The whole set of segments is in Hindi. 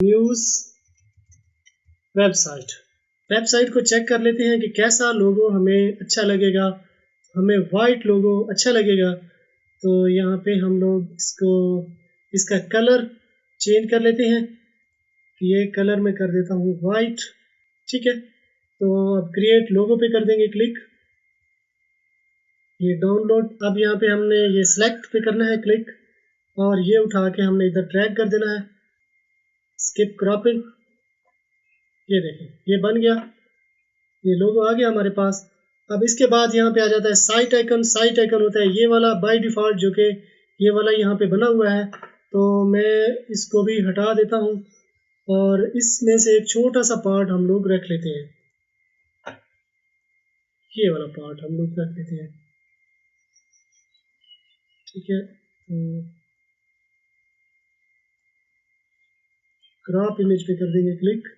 न्यूज़ वेबसाइट को चेक कर लेते हैं कि कैसा लोगो हमें अच्छा लगेगा। हमें वाइट लोगो अच्छा लगेगा, तो यहाँ पे हम लोग इसका कलर चेंज कर लेते हैं। ये कलर मैं कर देता हूँ वाइट। ठीक है, तो अब क्रिएट लोगो पे कर देंगे क्लिक। ये डाउनलोड, अब यहाँ पे हमने ये सिलेक्ट पे करना है क्लिक, और ये उठा के हमने इधर ड्रैग कर देना है। स्किप क्रॉपिंग, ये देखें ये बन गया, ये लोगो आ गया हमारे पास। अब इसके बाद यहाँ पे आ जाता है साइट आइकन होता है ये वाला बाय डिफ़ॉल्ट, जो कि ये वाला यहाँ पे बना हुआ है। तो मैं इसको भी हटा देता हूँ और इसमें से एक छोटा सा पार्ट हम लोग रख लेते हैं। ये वाला पार्ट हम लोग रख लेते हैं। ठीक है, तो क्रॉप इमेज पे कर देंगे क्लिक।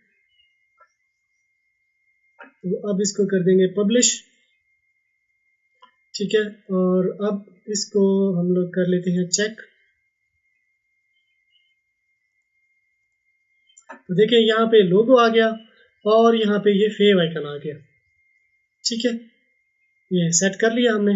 तो अब इसको कर देंगे पब्लिश। ठीक है, और अब इसको हम लोग कर लेते हैं चेक। तो देखिए यहाँ पे लोगो आ गया और यहाँ पे ये फेव आइकन आ गया। ठीक है, ये सेट कर लिया हमने।